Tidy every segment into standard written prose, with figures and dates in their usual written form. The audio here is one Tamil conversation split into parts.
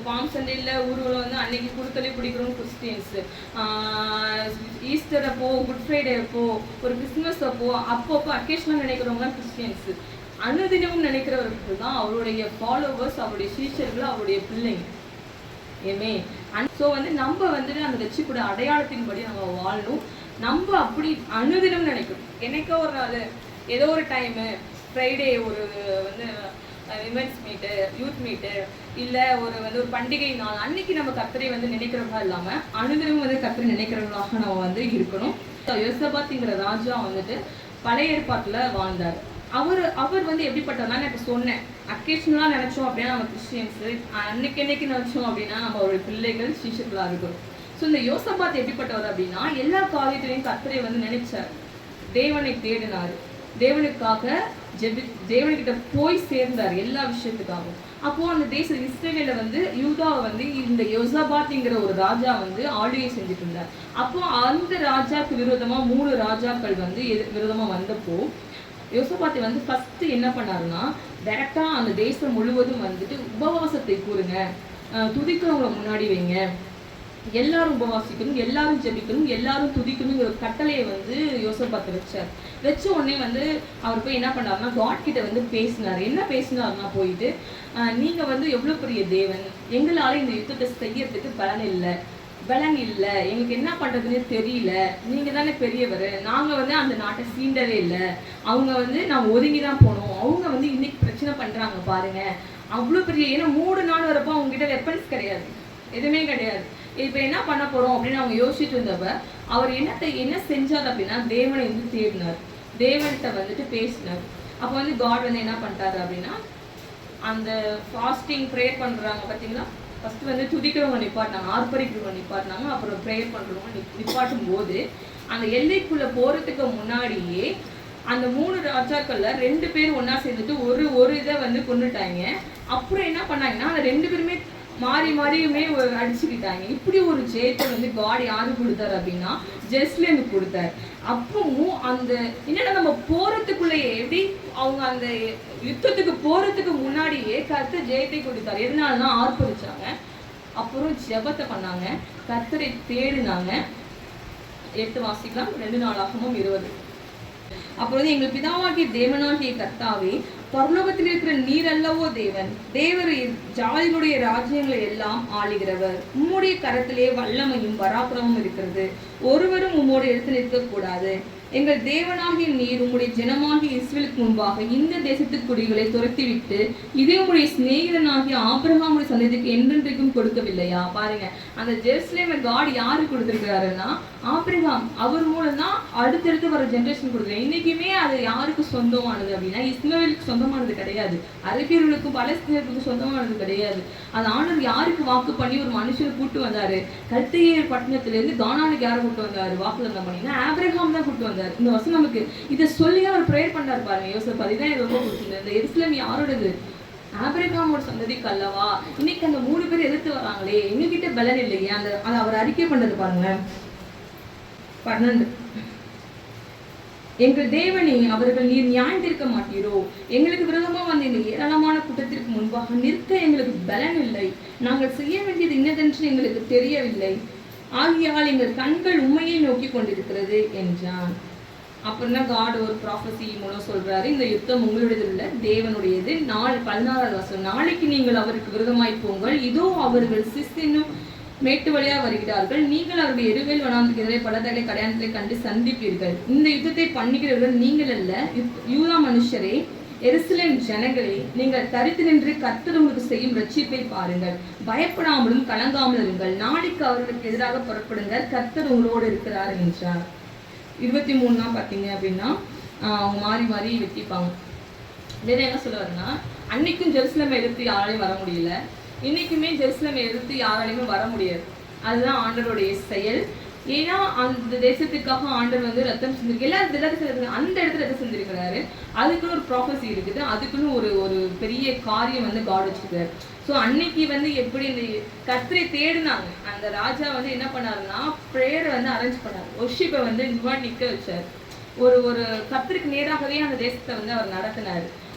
பாம் சண்டேல ஊர்வலம் வந்து அன்னைக்கு கொடுத்தலே பிடிக்கிறோம் கிறிஸ்டியன்ஸு. ஈஸ்டர் அப்போ, குட் ஃப்ரைடே அப்போ, ஒரு கிறிஸ்மஸ் அப்போ, அப்பப்போ அக்கேஷனாக நினைக்கிறவங்க கிறிஸ்டியன்ஸு. அனுதினமும் நினைக்கிறவர்கள் தான் அவருடைய ஃபாலோவர்ஸ், அவருடைய சீஷர்கள், அவருடைய பிள்ளைங்க. ஏமே ஸோ வந்து நம்ம வந்துட்டு அந்த ரட்சிப்போட அடையாளத்தின்படி நம்ம வாழணும். நம்ம அப்படி அனுதினம் நினைக்கணும். என்னைக்கோ ஒரு நாள் ஏதோ ஒரு டைமு ஃப்ரைடே ஒரு வந்து விமென்ஸ் மீட்டு, யூத் மீட்டு, இல்லை ஒரு பண்டிகை நாள் அன்னைக்கு நம்ம கர்த்தரை வந்து நினைக்கிறவங்களா இல்லாமல் அனுதினமும் வந்து கர்த்தரை நினைக்கிறவங்களாக நம்ம வந்து இருக்கணும். யோசபாத்ங்கிற ராஜா வந்துட்டு பழைய ஏற்பாட்டில் வாழ்ந்தார். அவர் வந்து எப்படிப்பட்டவர்னா, நான் இப்போ சொன்னேன், அக்கேஷனலாக நினச்சோம் அப்படின்னா நம்ம கிறிஸ்டியன்ஸு, அன்னைக்கு நினச்சோம் அப்படின்னா நம்ம ஒரு பிள்ளைகள் சீஷர்களாக இருக்கணும். ஸோ இந்த யோசபாத் எப்படிப்பட்டவர் அப்படின்னா, எல்லா காரியத்திலையும் கர்த்தரை வந்து நினைச்சார், தேவனை தேடினார், தேவனுக்காக தேவன்கிட்ட போய் சேர்ந்தார் எல்லா விஷயத்துக்காகவும். அப்போ அந்த இஸ்ரவேல வந்து யூதாவை வந்து இந்த யோசபாத்ங்கிற ஒரு ராஜா வந்து ஆளுகை செஞ்சுட்டு இருந்தார். அப்போ அந்த ராஜாக்கு விரோதமா 3 ராஜாக்கள் வந்து விரோதமா வந்தப்போ யோசபாத்தை வந்து ஃபர்ஸ்ட் என்ன பண்ணாருன்னா, டைரக்டா அந்த தேசம் முழுவதும் வந்துட்டு உபவாசத்தை கூறுங்க, துதிக்கிறவங்களை முன்னாடி வைங்க, எல்லாரும் உபவாசிக்கணும், எல்லாரும் ஜெபிக்கணும், எல்லாரும் துதிக்கணுங்கிற கட்டளையை வந்து யோசபாத் வச்ச உடனே வந்து அவர் போய் என்ன பண்ணாருன்னா, காட் கிட்ட வந்து பேசினார். என்ன பேசினார்னா, போயிட்டு நீங்க வந்து எவ்வளவு பெரிய தேவன், எங்களால இந்த யுத்தத்தை செய்யறதுக்கு பலன் இல்லை, எங்களுக்கு என்ன பண்றதுன்னு தெரியல, நீங்க தானே பெரியவர், நாங்க வந்து அந்த நாட்டை சீண்டவே இல்லை, அவங்க வந்து நான் ஒதுங்கிதான் போனோம், அவங்க வந்து இன்னைக்கு பிரச்சனை பண்றாங்க பாருங்க, அவ்வளவு பெரிய, ஏன்னா 3 நாள் வரப்போ அவங்க கிட்ட வெப்பன்ஸ் கிடையாது, எதுவுமே கிடையாது. இப்ப என்ன பண்ண போறோம் அப்படின்னு அவங்க யோசிச்சுட்டு இருந்தப்ப அவர் என்ன செஞ்சார் அப்படின்னா, தேவனை வந்து தேடினார், தேவன்கிட்ட வந்துட்டு பேசினார். அப்போ வந்து காட் வந்து என்ன பண்ணிட்டாரு அப்படின்னா, அந்த ஃபாஸ்டிங் ப்ரேயர் பண்றாங்க பார்த்தீங்களா, ஃபர்ஸ்ட் வந்து துதிக்கிறவங்க நிப்பாட்டினாங்க, ஆர்ப்பரிக்கிறவங்க நிப்பாட்டினாங்க, அப்புறம் ப்ரேயர் பண்றவங்க நிப்பாட்டும் போது அந்த எல்லைக்குள்ள போறதுக்கு முன்னாடியே அந்த 3 ராஜாக்கள்ல 2 பேர் ஒன்னா சேர்ந்துட்டு ஒரு இதை வந்து கொண்டுட்டாங்க. அப்புறம் என்ன பண்ணாங்கன்னா, அந்த 2 பேருமே மாறியுமே அடிச்சுக்கிட்டாங்க. இப்படி ஒரு ஜெயத்தை வந்து காட் யாருக்கு கொடுத்தாரு அப்படின்னா, ஜெருசலேமுக்கு கொடுத்தாரு. அப்பவும் அந்த என்னன்னா, நம்ம போறதுக்குள்ளேயே எப்படி அவங்க அந்த யுத்தத்துக்கு போறதுக்கு முன்னாடியே கர்த்தர் ஜெயத்தை கொடுத்தாரு. எதனாலனா ஆர்ப்பரிச்சாங்க, அப்புறம் ஜெபத்தை பண்ணாங்க, கர்த்தரை தேடினாங்க. எடுத்து வாசிக்கலாம் 2 நாளாகமும் 20. அப்புறம் வந்து, எங்கள் பிதாவாகிய தேவனாகிய கர்த்தாவே, பரலோகத்தில் இருக்கிற நீர் அல்லவோ தேவன், தேவர் ஜாதிகளுடைய ராஜ்யங்களை எல்லாம் ஆளுகிறவர், உம்முடைய கரத்திலே வல்லமையும் பராக்கிரமும் இருக்கிறது, ஒருவரும் உம்மோடு எடுத்து நிற்கக்கூடாது. எங்கள் தேவனாகிய நீர் உம்முடைய ஜனமாகிய இஸ்ரவேலுக்கு முன்பாக இந்த தேசத்து குடிகளை துரத்திவிட்டு இதே உங்களுடைய சிநேகிதனாகிய ஆபிரகாமுடைய சந்ததிக்கு என்றென்றைக்கும் கொடுக்கவில்லையா? பாருங்க, அந்த ஜெருசலேமை காட் யாருக்கு கொடுத்திருக்கிறாருன்னா, ஆபிரகாம், அவர் மூலம் தான் அடுத்தடுத்து வர ஜென்ரேஷன் கொடுக்குறாரு. இன்னைக்குமே அது யாருக்கு சொந்தமானது அப்படின்னா, இஸ்மவேலுக்கு சொந்தமானது கிடையாது, அரபியர்களுக்கும் பலஸ்தீனர்களுக்கும் சொந்தமானது கிடையாது. அது ஆண்டவர் யாருக்கு வாக்கு பண்ணி ஒரு மனுஷனை கூட்டு வந்தாரு, கல்தேயர் பட்டணத்திலிருந்து கானானுக்கு யாரை கூட்டு வந்தாரு வாக்குதத்தம் பண்ணினா, ஆபிரகாம் தான் கூட்டு வந்தாரு. இந்த வருஷம் நமக்கு இதை சொல்லியே அவர் ப்ரேயர் பண்ணாரு பாருங்க. யோசப் அதுதான் எனக்கு ரொம்ப பிடிச்சிருந்தது. இந்த எருசலேம் யாரோடது? ஆபிரகாமோட சந்ததிக்கு அல்லவா? இன்னைக்கு அந்த 3 பேர் எதிர்த்து வராங்களே, எங்ககிட்ட பலன் இல்லையே, அதை அவர் அறிக்கை பண்றது பாருங்க. 12. எங்கள் தேவனே, அவர்கள் நீர் நியாயம் தீர்க்க மாட்டீரோ, எங்களுக்கு விரோதமா வந்து இந்த ஏராளமான கூட்டத்திற்கு முன்பாக நிற்க எங்களுக்கு பலன் இல்லை, நாங்கள் செய்ய வேண்டியது இன்னதென்று எங்களுக்கு தெரியவில்லை, ஆகியால் எங்கள் கண்கள் உண்மையை நோக்கி கொண்டிருக்கிறது என்றான். அப்புறம் தான் காட் ஒரு ப்ராஃபஸி மூலம் சொல்றாரு, இந்த யுத்தம் உங்களுடையது இல்லை, தேவனுடையது. 14வது வசனம், நாளைக்கு நீங்கள் அவருக்கு விரோதமாய் போங்கள், இதோ அவர்கள் சிஸ்தினும் மேட்டு வழியா வருகிறார்கள், நீங்கள் அவருடைய எருவேல் வனாந்தரத்துக்கு எதிரே பலதலை கடையாணத்தை கண்டு சந்திப்பீர்கள். இந்த யுத்தத்தை பண்ணுகிறவர்கள் நீங்கள் அல்ல, யூதா மனுஷரே, எருசலேம் ஜனங்களே, நீங்கள் தரித்து நின்று கர்த்தர் உங்களுக்கு செய்யும் ரட்சிப்பை பாருங்கள், பயப்படாமலும் கலங்காமல் இருங்கள், நாளைக்கு அவர்களுக்கு எதிராக புறப்படுங்கள், கர்த்தர் உங்களோடு இருக்கிறார் என்றார். 23 பார்த்தீங்க அப்படின்னா, அவங்க மாறி வெட்டிப்பாங்க. வேற என்ன சொல்லுவாருன்னா, அன்னைக்கும் ஜெருசலேமை எதிர்த்து யாராலையும் வர முடியல, இன்னைக்குமே ஜெருசலேமை எதிர்த்து யாராலையுமே வர முடியாது. அதுதான் ஆண்டவருடைய செயல். ஏன்னா அந்த தேசத்துக்காக ஆண்டவர் வந்து ரத்தம் செஞ்சிருக்கு, எல்லாரும் அந்த இடத்துல ரத்தம் செஞ்சிருக்கிறாரு. அதுக்குன்னு ஒரு ப்ராஃபஸி இருக்குது, அதுக்குன்னு ஒரு பெரிய காரியம் வந்து காட் வச்சிருக்காரு. ஸோ அன்னைக்கு வந்து எப்படி இந்த கர்த்தரை தேடினாங்க, அந்த ராஜா வந்து என்ன பண்ணாருன்னா, ப்ரேயரை வந்து அரேஞ்ச் பண்ணார், ஒர்ஷிப்பை வந்து நிற்க வச்சார், ஒரு கர்த்தருக்கு நேராகவே அந்த தேசத்தை வந்து அவர் நடத்தினார்.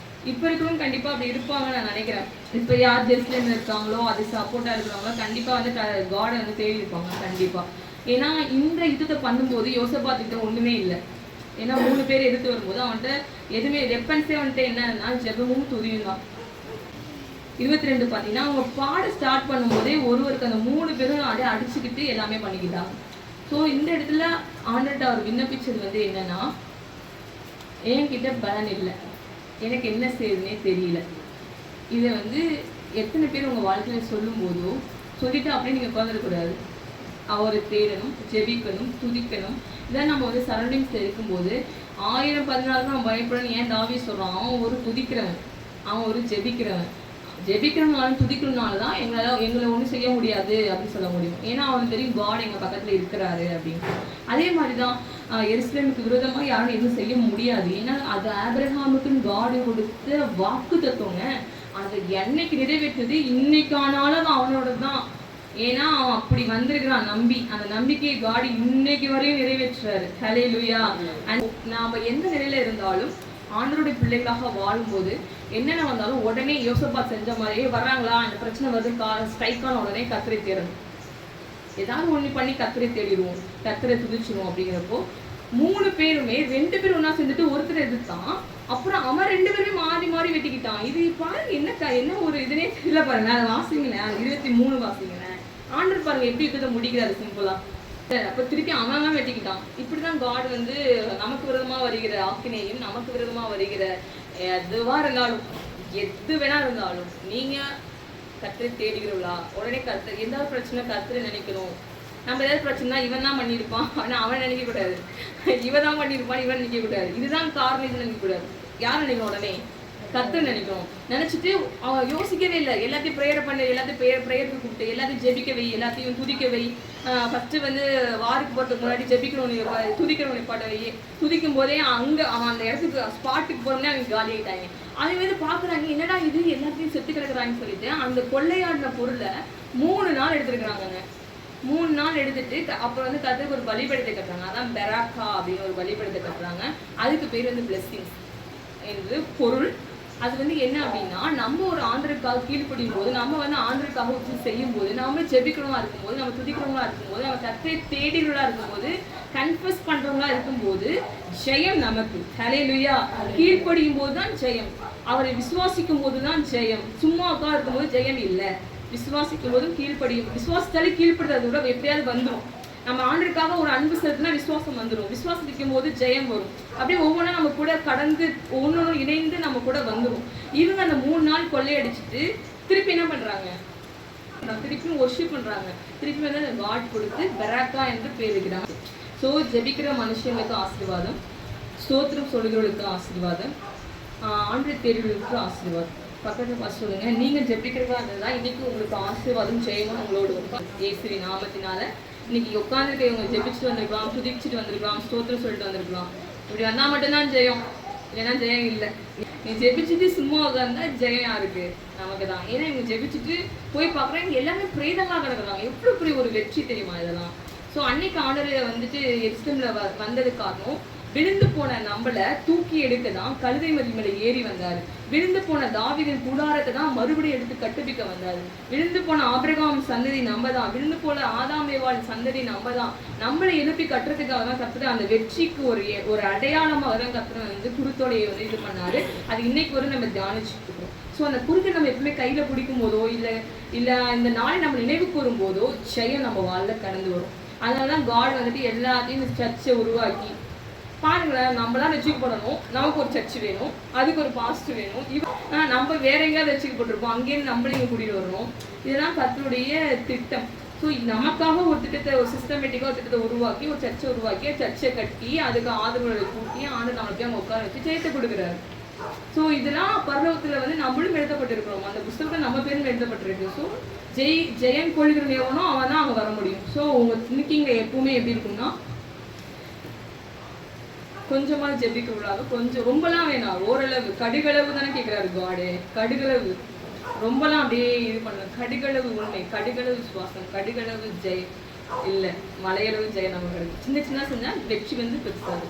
இப்ப இருக்கிறவங்க கண்டிப்பா அப்படி இருப்பாங்கன்னு நான் நினைக்கிறேன். இப்ப யார் ஜெருசலேம்ல இருக்காங்களோ அது சப்போர்ட்டா இருக்கிறவங்க கண்டிப்பா வந்து காடை வந்து தேடி இருப்பாங்க கண்டிப்பா. ஏன்னா இந்த யுத்தத்தை பண்ணும்போது யோசபாத் கிட்ட ஒண்ணுமே இல்லை. ஏன்னா 3 பேர் எதிர்த்து வரும்போது அவன்கிட்ட எதுவுமே வெப்பன்ஸே வந்துட்டு என்னன்னா ஜெபமும் துதியும் தான். 22 பார்த்தீங்கன்னா அவங்க பாட ஸ்டார்ட் பண்ணும்போதே ஒருவருக்கு அந்த 3 பேரும் அப்படியே அடிச்சுக்கிட்டு எல்லாமே பண்ணிக்கிட்டாங்க. ஸோ இந்த இடத்துல ஆண்டர்கிட்ட அவர் விண்ணப்பிச்சது வந்து என்னன்னா, என்கிட்ட பலன் இல்லை, எனக்கு என்ன செய்யுதுன்னே தெரியல. இதை வந்து எத்தனை பேர் உங்கள் வாழ்க்கையில் சொல்லும் போதோ சொல்லிட்டு அப்படியே நீங்கள் உட்காந்துடக்கூடாது. அவரை தேடணும், ஜெபிக்கணும், துதிக்கணும். இதான் நம்ம வந்து சரௌண்டிங்ஸில் இருக்கும்போது 1014 அவன் பயப்படணும். ஏன் தாவீது சொல்கிறான், அவன் ஒரு துதிக்கிறவன், அவன் ஒரு ஜெபிக்கிறவன். ஜெபிக்கிறவனாலும் துதிக்கிறனால தான் எங்களை ஒன்றும் செய்ய முடியாது அப்படின்னு சொல்ல முடியும். ஏன்னா அவனுக்கு தெரியும் காட் எங்கள் பக்கத்தில் இருக்கிறாரு அப்படின்னு. அதே மாதிரி தான் எருசலேமுக்கு விரோதமாக யாரும் எதுவும் செய்ய முடியாது. ஏன்னா அது ஆபிரகாமுக்குன்னு காடு கொடுத்த வாக்கு தத்துவங்க. அதை என்னைக்கு நிறைவேற்றது இன்னைக்கானாலும் அவனோட தான். ஏன்னா அவன் அப்படி வந்திருக்கிறான் நம்பி. அந்த நம்பிக்கையை காடு இன்னைக்கு வரையும் நிறைவேற்றுறாரு. ஹல்லேலூயா. அண்ட் நாம எந்த நிலையில இருந்தாலும் ஆண்டவருடைய பிள்ளைகளாக வாழும்போது என்னென்ன வந்தாலும் உடனே யோசபாத் செஞ்ச மாதிரியே வர்றாங்களா, அந்த பிரச்சனை வருது ஸ்ட்ரைக்கான உடனே கர்த்தரை தேடணும். ஏதாவது ஒண்ணு பண்ணி கர்த்தரை தேடிடுவோம், கர்த்தரை துதிச்சிடுவோம். அப்படிங்கிறப்போ 3 பேருமே 2 பேர் ஒன்னா சேர்ந்துட்டு ஒருத்தர் எதிர்த்தான். அப்புறம் அவன் 2 பேருமே மாறி மாறி வெட்டிக்கிட்டான். இது பாருங்க என்ன ஒரு இதுனே தெரியல. பாருங்க அதை வாசிங்களேன், 23 வாசிங்களேன். ஆண்டர் பாருங்க எப்படி யுத்தத்தை முடிக்கிறாரு சிம்பிளா. அப்ப திருப்பி அவன் வெட்டிக்கிட்டான். இப்படிதான் காட் வந்து நமக்கு விரோதமா வருகிற ஆக்கினையும் நமக்கு விரோதமா வருகிற எதுவா இருந்தாலும் எது வேணா இருந்தாலும் நீங்க கர்த்தரை தேடுகிறவளா, உடனே கர்த்தர் எதாவது பிரச்சனை கர்த்தரை நினைக்கணும். நம்ம ஏதாவது பிரச்சனை இவன் தான் பண்ணியிருப்பான் ஆனா அவன் நினைக்க கூடாது, இவன் தான் பண்ணியிருப்பான் இவன் நினைக்க கூடாது, இதுதான் காரணம் இது நினைக்க கூடாது. யார் நினைக்கணும், உடனே கர்த்தர் நினைக்கணும். நினைச்சிட்டு அவன் யோசிக்கவே இல்லை. எல்லாத்தையும் ப்ரேயர் பண்ண, எல்லாத்தையும் ப்ரேயருக்கு கூப்பிட்டு எல்லாத்தையும் ஜெபிக்க வை, எல்லாத்தையும் துதிக்க வை. ஃபர்ஸ்ட் வந்து வாருக்கு போகிறதுக்கு முன்னாடி ஜெபிக்கிறவங்க துதிக்கிறவங்க பாட்ட வை. துதிக்கும் போதே அங்கே அவன் அந்த இடத்துக்கு ஸ்பாட்டுக்கு போகிறோம்னே அவங்க காலி ஆகிட்டாங்க. அதே மாதிரி பார்க்குறாங்க, என்னடா இது எல்லாத்தையும் செத்து கிடக்குறாங்கன்னு சொல்லிட்டு அந்த கொள்ளையாடின பொருளை 3 நாள் எடுத்துருக்குறாங்கங்க. 3 நாள் எடுத்துட்டு அப்புறம் வந்து கர்த்தருக்கு ஒரு பலிபீடத்தை கட்டுறாங்க. அதான் பெராக்கா அப்படின்னு ஒரு பலிபீடத்தை கட்டுறாங்க. அதுக்கு பேர் வந்து பிளெஸ்ஸிங்ஸ் என்று பொருள். அது வந்து என்ன அப்படின்னா, நம்ம ஒரு ஆண்டருக்காக கீழ்ப்படியும் போது, நம்ம வந்து ஆண்டருக்காக வச்சு செய்யும் போது, நம்ம ஜெபிக்கிறவங்களா இருக்கும்போது, நம்ம துதிக்கிறவங்களா இருக்கும்போது, நம்ம கர்த்தரை தேடிகளா இருக்கும்போது, கன்ஃபஸ் பண்றவங்களா இருக்கும்போது ஜெயம் நமக்கு. ஹல்லேலூயா. கீழ்ப்படியும் போது தான் ஜெயம். அவரை விசுவாசிக்கும் போது தான் ஜெயம். சும்மா உட்கார்ந்து இருக்கும்போது ஜெயம் இல்லை. விசுவாசிக்கும் போதும் கீழ்ப்படியும். விசுவாசத்தாலே கீழ்ப்படுறது கூட எப்படியாவது வந்துடும். நம்ம ஆண்டருக்காக ஒரு அன்பு செலுத்தினா விசுவாசம் வந்துடும். விசுவாசிக்கும் போது ஜெயம் வரும். அப்படியே ஒவ்வொன்றா நம்ம கூட கடந்து ஒன்னொன்னு இணைந்து நம்ம கூட வந்துடும். இவங்க அந்த 3 நாள் கொள்ளையடிச்சிட்டு திருப்பி என்ன பண்றாங்க, திருப்பி ஒர்ஷிப் பண்றாங்க. திருப்பி வந்து காட் கொடுத்து பெராக்கா என்று பேருக்கிறாங்க. ஸோ ஜெபிக்கிற மனுஷங்களுக்கு ஆசீர்வாதம், ஸ்தோத்திரம் சொல்கிறவர்களுக்கு ஆசீர்வாதம், ஆண்டரை தேடுகளுக்கு ஆசீர்வாதம். பக்கத்தில் பார்த்து சொல்லுங்க, நீங்க ஜெபிக்கிறதா இருந்ததா இன்னைக்கு உங்களுக்கு ஆசீர்வாதம் செய்யணும் உங்களோட இயேசுவின் நாமத்தினால. இன்னைக்கு உட்காந்துருக்க இவங்க ஜெபிச்சுட்டு வந்திருக்கலாம், துதிச்சுட்டு வந்திருக்கலாம், ஸ்தோத்திரம் சொல்லிட்டு வந்திருக்கலாம். இப்படி வந்தால் மட்டும்தான் ஜெயம், இல்லைன்னா ஜெயம் இல்லை. நீ ஜெபிச்சுட்டு சும்மா உட்காந்தா ஜெயம் யாருக்கு, நமக்கு தான். ஏன்னா இவங்க ஜெபிச்சுட்டு போய் பார்க்குறாங்க, எல்லாமே பிரேதமாக கிடக்குறாங்க. எவ்வளோ பெரிய ஒரு வெற்றி தெரியுமா இதெல்லாம். ஸோ அன்னைக்கு ஆண்டர் வந்துட்டு எருசலேம்ல வந்தது காரணம், விழுந்து போன நம்மளை தூக்கி எடுக்க தான் கழுதை மதி மேலே ஏறி வந்தாரு. விழுந்து போன தாவீதின் கூடாரத்தை தான் மறுபடியும் எடுத்து கட்டுப்பிக்க வந்தாரு. விழுந்து போன ஆபிரகாம் சந்ததி நம்ம தான், விழுந்து போன ஆதாமேவாள் சந்ததி நம்ம தான். நம்மளை எழுப்பி கட்டுறதுக்காக தான் கத்துற அந்த வெற்றிக்கு ஒரு அடையாளமாக தான் கத்துற வந்து குருத்தோடைய வந்து இது பண்ணாரு. அது இன்னைக்கு வரை நம்ம தியானிச்சுட்டு இருக்கோம். ஸோ அந்த குறுக்கை நம்ம எப்பவுமே கையில பிடிக்கும் போதோ இல்லை இந்த நாளை நம்ம நினைவு கூறும் போதோ ஜெயம் நம்ம வாழ்ல கடந்து வரும். அதனாலதான் காட் வந்துட்டு எல்லாத்தையும் இந்த சர்ச்சை உருவாக்கி பாருங்களேன், நம்மளாம் ரசிக்கப்படணும், நமக்கு ஒரு சர்ச் வேணும், அதுக்கு ஒரு பாஸ்டர் வேணும். நம்ம வேற எங்கேயாவது ரசிக்கப்பட்டிருப்போம், அங்கேயிருந்து நம்மளையும் கூட்டிட்டு வரணும். இதெல்லாம் கர்த்தருடைய திட்டம். ஸோ நமக்காக ஒரு திட்டத்தை, ஒரு சிஸ்டமேட்டிக்காக ஒரு திட்டத்தை உருவாக்கி, ஒரு சர்ச்சை உருவாக்கி, சர்ச்சை கட்டி, அதுக்கு ஆதரவுகளை கூட்டி ஆண்டு நம்மளுக்கு அவங்க உட்கார வச்சு ஜெயத்தை கொடுக்குறாரு. ஸோ இதெல்லாம் பரலோகத்தில் வந்து நம்மளும் எழுதப்பட்டிருக்கிறோம். அந்த புத்தகத்தை நம்ம பேரும் எழுதப்பட்டிருக்கு. ஸோ ஜெயம் கொள்கிற எவனோ அவன் தான் அங்கே வர முடியும். ஸோ உங்க திங்கிங்க எப்பவுமே எப்படி இருக்கும்னா, கொஞ்சமா ஜெபிக்கிறவளாக, கொஞ்சம் ரொம்பலாம் வேணாம், ஓரளவு கடுகளவு தானே கேட்கிறாரு காடு. கடுகளவு ரொம்பலாம் அப்படியே இது பண்ண, கடுகளவு உண்மை, கடுகளவு விசுவாசம், கடுகளவு ஜெயம் இல்லை, மலையளவு ஜெயம் நமக்கு கிடைக்கும். சின்ன சின்ன செஞ்சா வெற்றி வந்து பெருசாது.